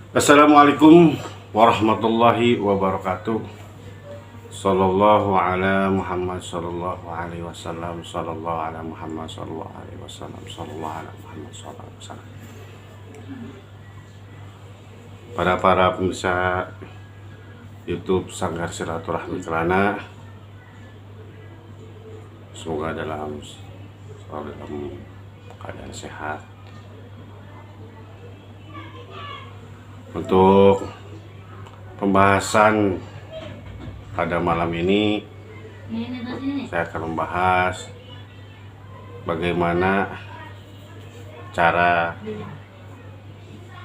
Assalamualaikum warahmatullahi wabarakatuh. Sallallahu ala Muhammad sallallahu alaihi wasallam. Sallallahu ala Muhammad sallallahu alaihi wasallam. Sallallahu ala Muhammad sallallahu alaihi wasallam. Para pemirsa YouTube Sanggar Silaturahmi Kelana, semoga selalu dalam keadaan sehat. Untuk pembahasan pada malam ini, saya akan membahas bagaimana cara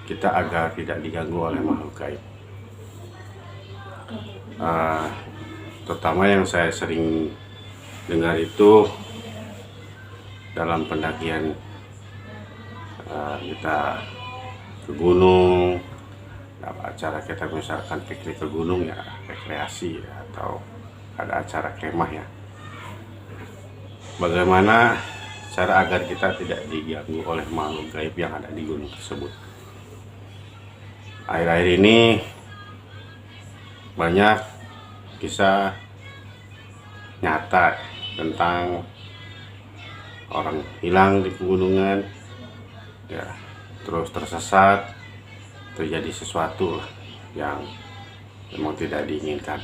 kita agar tidak diganggu oleh makhluk gaib. Terutama yang saya sering dengar itu dalam pendakian, kita ke gunung, acara kita misalkan piknik ke gunung ya, rekreasi ya, atau ada acara kemah ya. Bagaimana cara agar kita tidak diganggu oleh makhluk gaib yang ada di gunung tersebut. Akhir-akhir ini banyak kisah nyata tentang orang hilang di pegunungan ya, terus tersesat, terjadi sesuatu lah yang memang tidak diinginkan.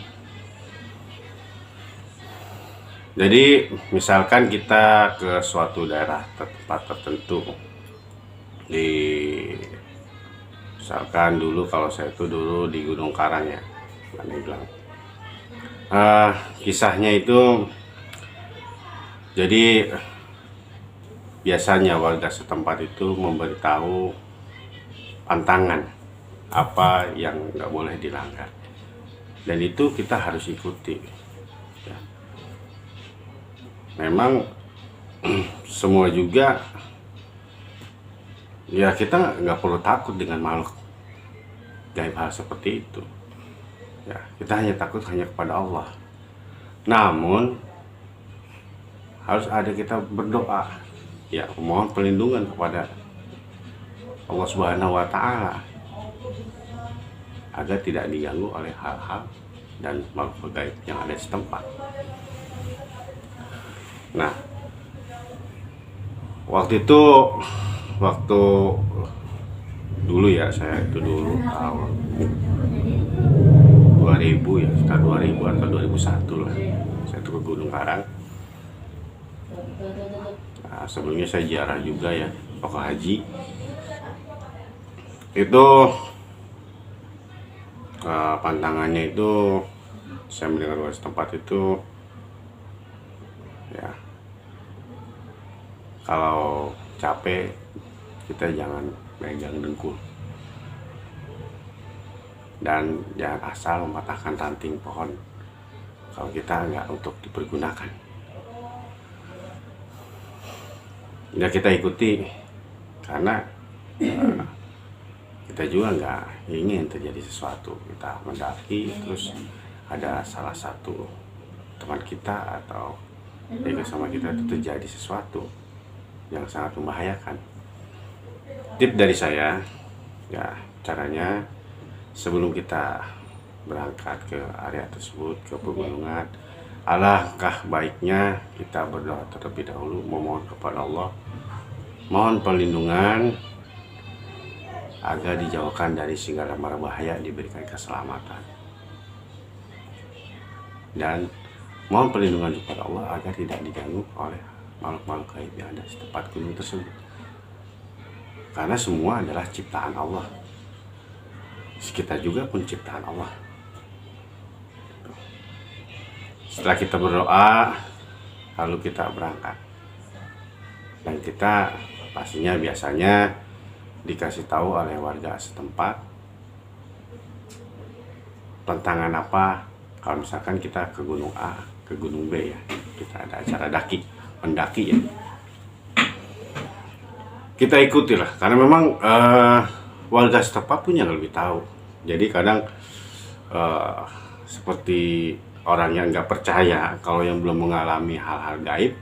Jadi misalkan kita ke suatu daerah tempat tertentu, misalkan dulu kalau saya itu dulu di Gunung Karang ya, bilang. Kisahnya itu, jadi biasanya warga setempat itu memberitahu pantangan apa yang nggak boleh dilanggar, dan itu kita harus ikuti ya. Memang semua juga ya, kita nggak perlu takut dengan makhluk gaib hal seperti itu ya, kita hanya takut hanya kepada Allah. Namun harus ada kita berdoa ya, mohon perlindungan kepada Allah Subhanahu wa Ta'ala agar tidak diganggu oleh hal-hal dan makhluk gaib yang ada di setempat. Nah, waktu dulu ya, saya itu dulu tahun 2000 ya, sekitar 2000 atau 2001 lah, saya itu ke Gunung Karang. Nah, sebelumnya saya ziarah juga ya, Pokok Haji. Itu pantangannya itu, saya mendengar warga setempat itu ya, kalau capek kita jangan megang dengkul, dan jangan asal mematahkan ranting pohon kalau kita nggak untuk dipergunakan. Ya kita ikuti, karena kita juga nggak ingin terjadi sesuatu. Kita mendaki terus ada salah satu teman kita atau yang sama kita itu terjadi sesuatu yang sangat membahayakan. Tip dari saya ya, caranya sebelum kita berangkat ke area tersebut, ke pegunungan, alangkah baiknya kita berdoa terlebih dahulu, memohon kepada Allah, mohon perlindungan agar dijauhkan dari segala mara bahaya, diberikan keselamatan, dan mohon perlindungan kepada Allah agar tidak diganggu oleh makhluk-makhluk gaib yang ada di tempat gunung tersebut, karena semua adalah ciptaan Allah. Kita juga pun ciptaan Allah. Setelah kita berdoa, lalu kita berangkat, dan kita pastinya biasanya dikasih tahu oleh warga setempat tantangan apa. Kalau misalkan kita ke gunung A, ke gunung B ya, kita ada acara mendaki ya, kita ikutilah, karena memang warga setempat punya lebih tahu. Jadi kadang seperti orang yang nggak percaya, kalau yang belum mengalami hal-hal gaib,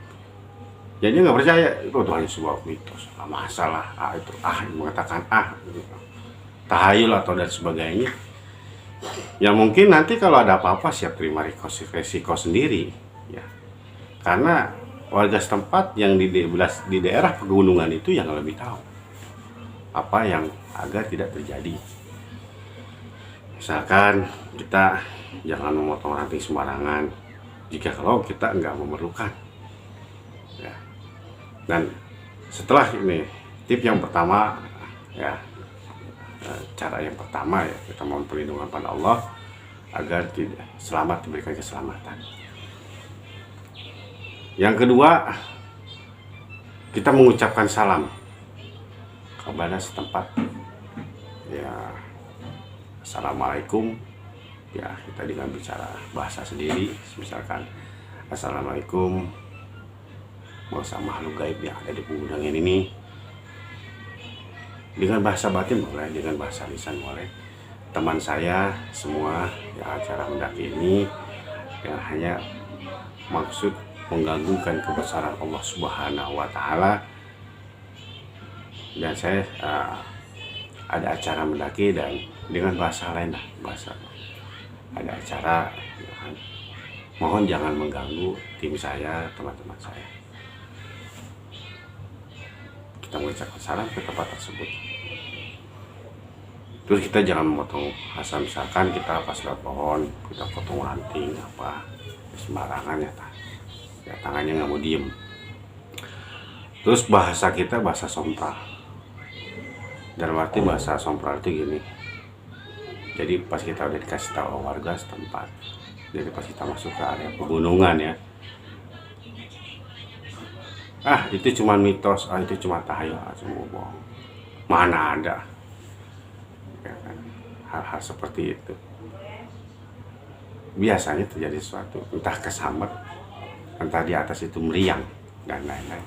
jadi nggak percaya itu hanya sebuah mitos, masalah itu mengatakan gitu. tahayul atau dan sebagainya, ya mungkin nanti kalau ada apa-apa siap terima resiko sendiri ya, karena warga setempat yang di daerah pegunungan itu yang lebih tahu apa yang agar tidak terjadi. Misalkan kita jangan memotong ranting sembarangan jika kalau kita nggak memerlukan ya. Dan setelah ini tip yang pertama ya, cara yang pertama ya, kita mohon perlindungan pada Allah agar tidak selamat, diberikan keselamatan. Yang kedua, kita mengucapkan salam kepada setempat ya, assalamualaikum ya, kita dengan bicara bahasa sendiri, misalkan assalamualaikum bahasa makhluk gaib yang ada di pegunungan ini, dengan bahasa batin boleh, dengan bahasa lisan boleh. Teman saya semua yang acara mendaki ini yang hanya maksud mengganggukan kebesaran Allah Subhanahu wa Ta'ala, dan saya ada acara mendaki dan dengan bahasa lain lah, bahasa ada acara ya, mohon jangan mengganggu tim saya, teman-teman saya. Kita mengucapkan salam ke tempat tersebut. Terus kita jangan memotong asal, misalkan kita pas lewat pohon kita potong ranting apa sembarangan ya, tangannya nggak mau diem. Terus bahasa kita bahasa sompral, dalam arti bahasa sompral itu gini, jadi pas kita udah dikasih tahu warga setempat, jadi pas kita masuk ke area pegunungan ya, itu cuma mitos, itu cuma tahayul, cuma bohong, mana ada ya kan? Hal-hal seperti itu biasanya terjadi sesuatu, entah kesamber, entah di atas itu meriang dan lain-lain.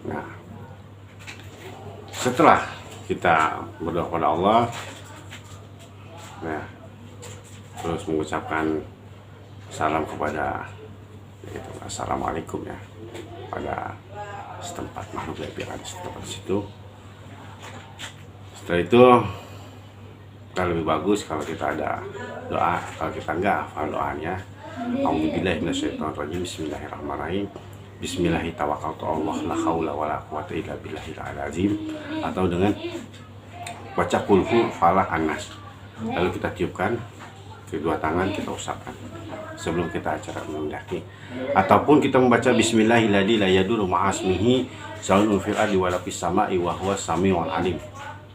Nah, setelah kita berdoa kepada Allah ya, terus mengucapkan salam kepada gitu, assalamualaikum ya, pada setempat makhluk gaib yang ada di setempat situ. Setelah itu kita lebih bagus kalau kita ada doa, kalau kita enggak hafal doanya, A'udzubillahi minasyaitonirrajim, bismillahirrahmanirrahim, bismillahi tawakkaltu Allah la haula wala quwata illa billahil azim, atau dengan baca kulhu falah anas, lalu kita tiupkan kedua tangan, kita usapkan sebelum kita acara mendaki, ataupun kita membaca bismillahilladzi la yadurru ma'asmihi syai'un fil ardi wa la fis sama'i wa huwas samiul alim,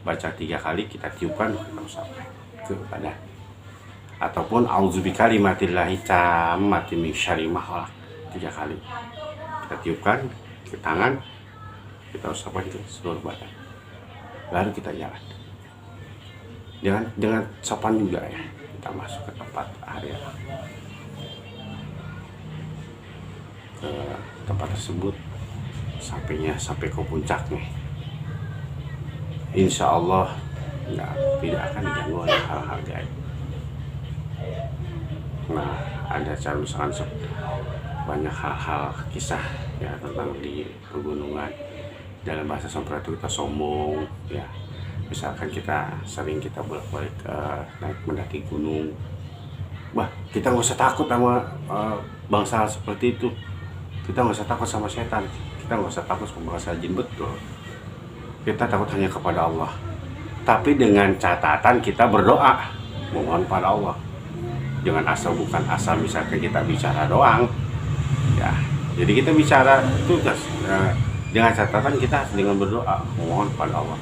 baca 3 kali, kita tiupkan, kita usapkan ke badan, ataupun auzubikallimatillahi tammati min syarri ma khalaq 3 kali, kita tiupkan ke tangan, kita usapkan ke seluruh badan, lalu kita jalan dengan sopan juga ya. Kita masuk ke tempat area, ke tempat tersebut, sampai ke puncaknya, insya Allah tidak akan diganggu oleh hal-hal gaib. Nah, ada cara misalkan banyak hal-hal kisah ya tentang di pegunungan, dalam bahasa Sompral itu kita sombong ya. Misalkan kita bolak-balik naik mendaki gunung, kita nggak usah takut sama bangsa seperti itu, kita nggak usah takut sama setan, kita nggak usah takut sama bangsa jin, betul. Kita takut hanya kepada Allah, tapi dengan catatan kita berdoa mohon pada Allah, jangan bukan asal misalkan kita bicara doang ya. Jadi kita bicara itu dengan catatan kita dengan berdoa mohon pada Allah.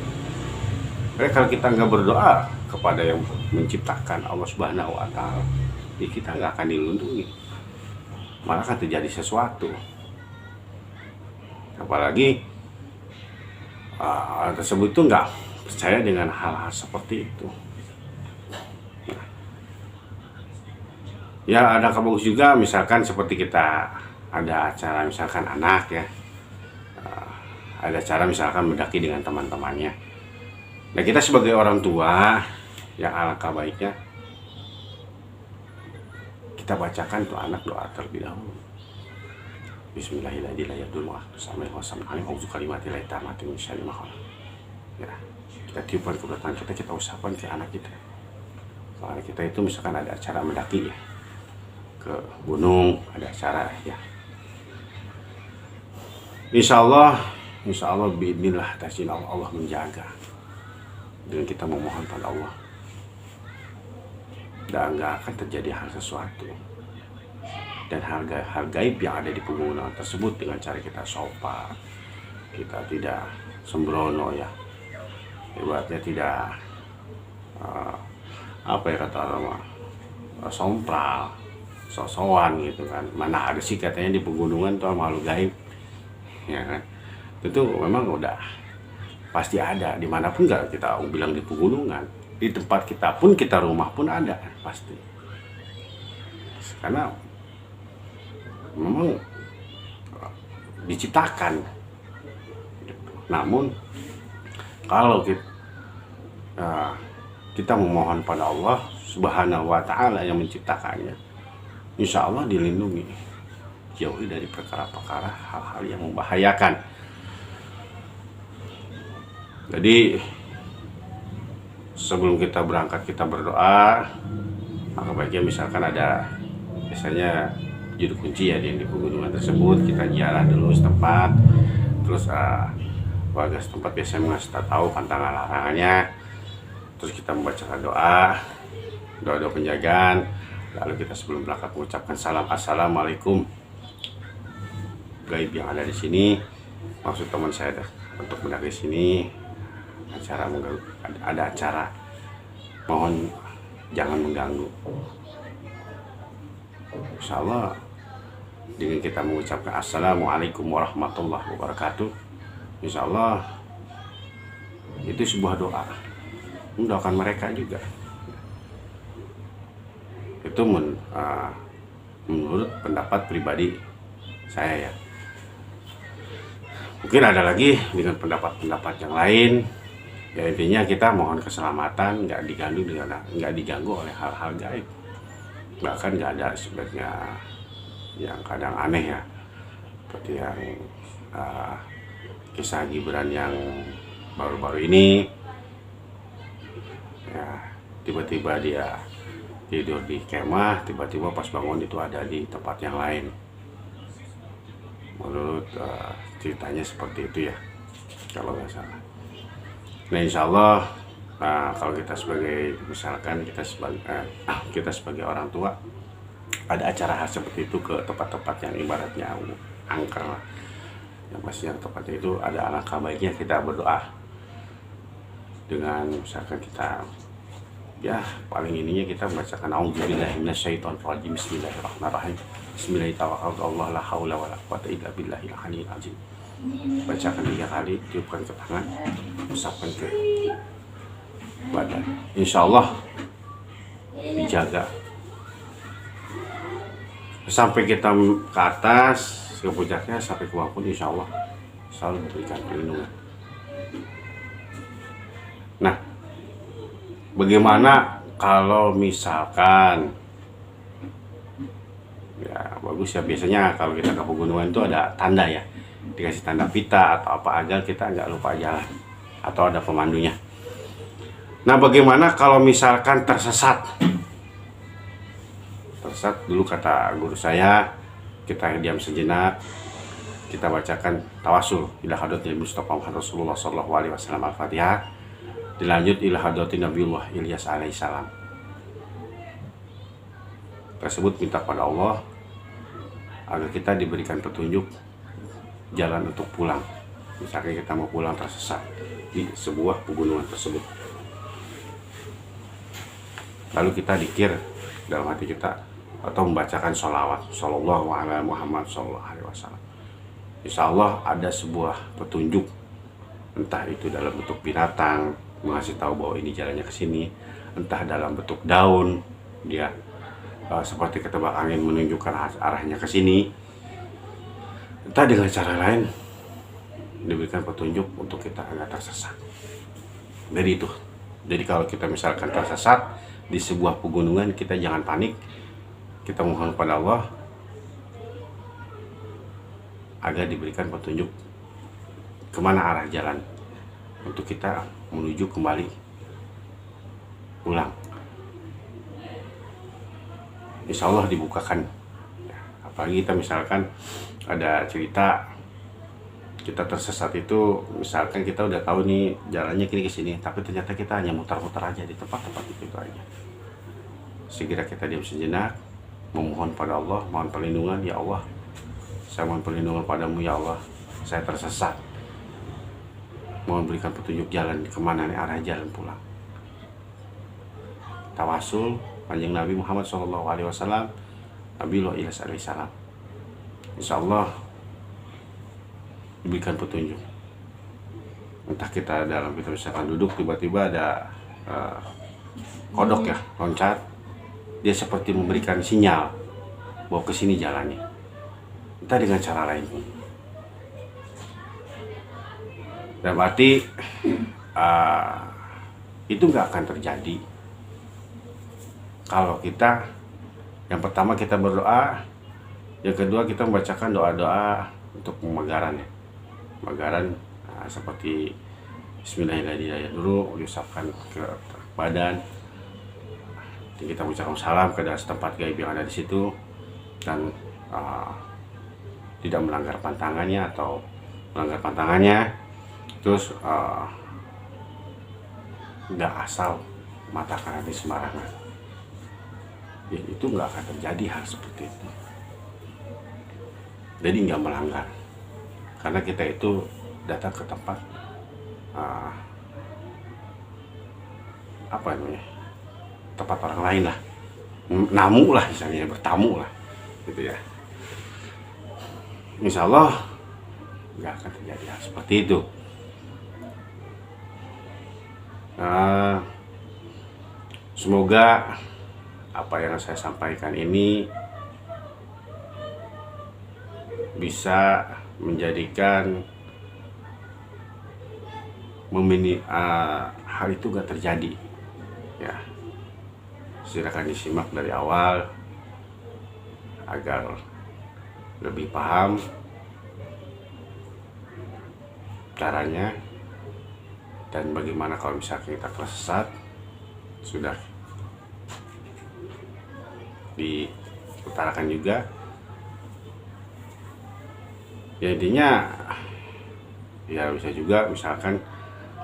Karena kalau kita nggak berdoa kepada yang menciptakan Allah Subhanahu wa Ta'ala, kita nggak akan dilindungi, malah akan terjadi sesuatu. Apalagi tersebut itu nggak percaya dengan hal-hal seperti itu. Nah, ya ada bagus juga, misalkan seperti kita ada acara misalkan anak ya, ada acara misalkan mendaki dengan teman-temannya. Nah, kita sebagai orang tua yang alangkah baiknya kita bacakan tuh anak doa terlebih dahulu. Bismillahirrahmanirrahim. ya kita tiupkan ke belakang kita usahakan ke anak kita. Kalau anak kita itu misalkan ada acara mendaki ya, ke gunung, ada acara ya, insya Allah biidznillah ta'ala Allah menjaga dengan kita memohon pada Allah, dan nggak akan terjadi hal sesuatu. Dan hal gaib yang ada di pegunungan tersebut dengan cara kita sopan, kita tidak sembrono ya, ibaratnya tidak apa ya kata orang, sompral, sosokan gitu kan. Mana ada sih katanya di pegunungan tuh makhluk gaib, ya kan? Itu memang udah pasti ada dimanapun, nggak kita bilang di pegunungan, di tempat kita pun, kita rumah pun ada pasti, karena memang diciptakan. Namun kalau kita memohon pada Allah Subhanahu wa Ta'ala yang menciptakannya, insya Allah dilindungi, jauhi dari perkara-perkara hal-hal yang membahayakan. Jadi sebelum kita berangkat kita berdoa, maka baiknya misalkan ada biasanya juru kunci ya di pegunungan tersebut, kita ziarah dulu setempat, terus warga setempat biasanya mengasih tahu pantangan larangannya, terus kita membacakan doa penjagaan, lalu kita sebelum berangkat mengucapkan salam, assalamualaikum gaib yang ada di sini, maksud teman saya untuk mendaki sini ada acara, mohon jangan mengganggu. Insya Allah dengan kita mengucapkan assalamualaikum warahmatullahi wabarakatuh, insya Allah itu sebuah doa, mendoakan mereka juga. Itu menurut pendapat pribadi saya ya. Mungkin ada lagi dengan pendapat-pendapat yang lain. Ya intinya kita mohon keselamatan, nggak diganggu oleh hal-hal gaib. Bahkan nggak ada sebenarnya yang kadang aneh ya, seperti yang kisah Gibran yang baru-baru ini ya, tiba-tiba dia tidur di kemah, tiba-tiba pas bangun itu ada di tempat yang lain. Menurut ceritanya seperti itu ya, kalau nggak salah. Nah insya Allah kalau kita sebagai misalkan kita sebagai orang tua ada acara hal seperti itu ke tempat-tempat yang ibaratnya angker lah, yang pastinya tempatnya itu ada alangkah baiknya kita berdoa dengan misalkan kita ya paling ininya kita membacakan auzubillahi minasyaitonirrajim, bismillahirrahmanirrahim, bismillahirrahmanirrahim, la haula wala quwwata illa billahil aliyyil azim. Bacakan 3 kali, tiupkan ke tangan, usapkan ke badan, insya Allah dijaga sampai kita ke atas, ke puncaknya, sampai ke bawah pun insya Allah selalu diberikan perlindungan. Nah, bagaimana kalau misalkan ya bagus ya, biasanya kalau kita ke pegunungan itu ada tanda ya, dikasih tanda pita atau apa agar kita nggak lupa jalan, atau ada pemandunya. Nah bagaimana kalau misalkan tersesat dulu kata guru saya, kita diam sejenak, kita bacakan tawasul ila hadratil Mustafa Muhammad Rasulullah sallallahu alaihi wasallam al-Fatihah, dilanjut ila hadratin Nabiullah Ilyas alaihissalam. Tersebut minta pada Allah agar kita diberikan petunjuk jalan untuk pulang, misalkan kita mau pulang tersesat di sebuah pegunungan tersebut. Lalu kita dzikir dalam hati kita atau membacakan sholawat sallallahu ala Muhammad sallallahu alaihi wasallam. Insya Allah ada sebuah petunjuk, entah itu dalam bentuk binatang mengasih tahu bahwa ini jalannya ke sini, entah dalam bentuk daun dia seperti ketebak angin menunjukkan arahnya ke sini, entah dengan cara lain diberikan petunjuk untuk kita agar tersesat. Jadi kalau kita misalkan tersesat di sebuah pegunungan, kita jangan panik, kita mohon pada Allah agar diberikan petunjuk kemana arah jalan untuk kita menuju kembali pulang. Insya Allah dibukakan. Apalagi kita misalkan ada cerita kita tersesat itu, misalkan kita udah tahu nih jalannya kiri ke sini, tapi ternyata kita hanya mutar-mutar aja di tempat-tempat itu aja. Segera kita diam sejenak, memohon pada Allah, mohon perlindungan. Ya Allah, saya mohon perlindungan padamu ya Allah, saya tersesat, mohon berikan petunjuk jalan kemana nih arah jalan pulang. Tawasul Kanjeng Nabi Muhammad SAW, Nabiullah Ilyas alaihissalam. Insya Allah diberikan petunjuk. Entah kita dalam, kita misalkan duduk, tiba-tiba ada kodok ya loncat, dia seperti memberikan sinyal bahwa ke sini jalannya. Entah dengan cara lain. Dan berarti itu nggak akan terjadi kalau kita, yang pertama kita berdoa, yang kedua kita membacakan doa-doa untuk pemagaran ya. Pemagaran seperti Bismillahirrahmanirrahim dulu diusapkan ke badan. Kita mengucapkan salam ke tempat gaib yang ada di situ, dan tidak melanggar pantangannya atau melanggar pantangannya. Terus nggak asal matakan hati sembarangan. Ya, itu nggak akan terjadi hal seperti itu. Jadi nggak melanggar, karena kita itu datang ke tempat apa namanya, tempat orang lain lah, namu lah misalnya, bertamu lah gitu ya. Insya Allah nggak akan terjadi hal seperti itu. Semoga apa yang saya sampaikan ini bisa menjadikan hal itu gak terjadi ya. Silakan disimak dari awal agar lebih paham caranya, dan bagaimana kalau misalnya kita tersesat. Sudah diutarakan juga ya, intinya ya bisa juga misalkan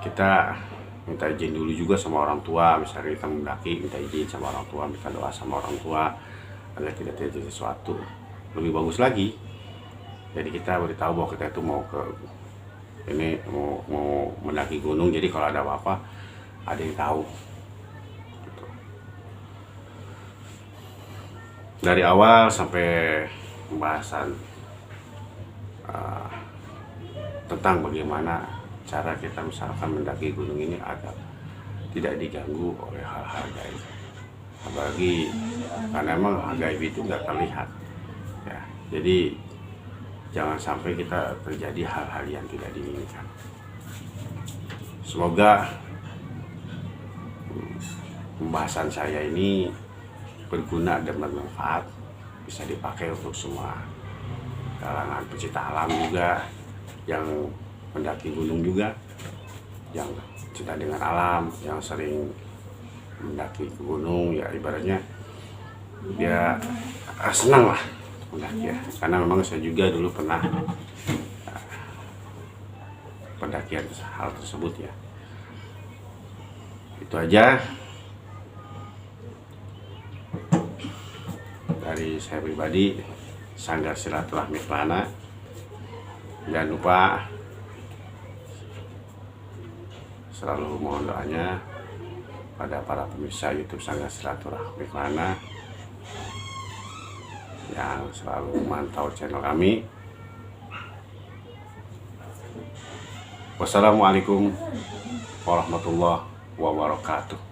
kita minta izin dulu juga sama orang tua. Misalnya kita mendaki, minta izin sama orang tua, minta doa sama orang tua agar tidak terjadi sesuatu. Lebih bagus lagi, jadi kita beritahu bahwa kita itu mau ke ini, mau mendaki gunung, jadi kalau ada apa-apa ada yang tahu gitu. Dari awal sampai pembahasan tentang bagaimana cara kita misalkan mendaki gunung ini agar tidak diganggu oleh hal-hal gaib. Apalagi karena emang gaib itu nggak terlihat ya, jadi jangan sampai kita terjadi hal-hal yang tidak diinginkan. Semoga pembahasan saya ini berguna dan bermanfaat, bisa dipakai untuk semua kalangan pecinta alam juga, yang mendaki gunung juga, yang cinta dengan alam, yang sering mendaki ke gunung ya, ibaratnya dia senang lah mendaki ya. Karena memang saya juga dulu pernah pendakian hal tersebut ya. Itu aja dari saya pribadi, Sanggar Silaturahmi Kelana. Jangan lupa selalu mohon doanya pada para pemirsa YouTube Sanggar Silaturahmi Kelana yang selalu memantau channel kami. Wassalamualaikum warahmatullahi wabarakatuh.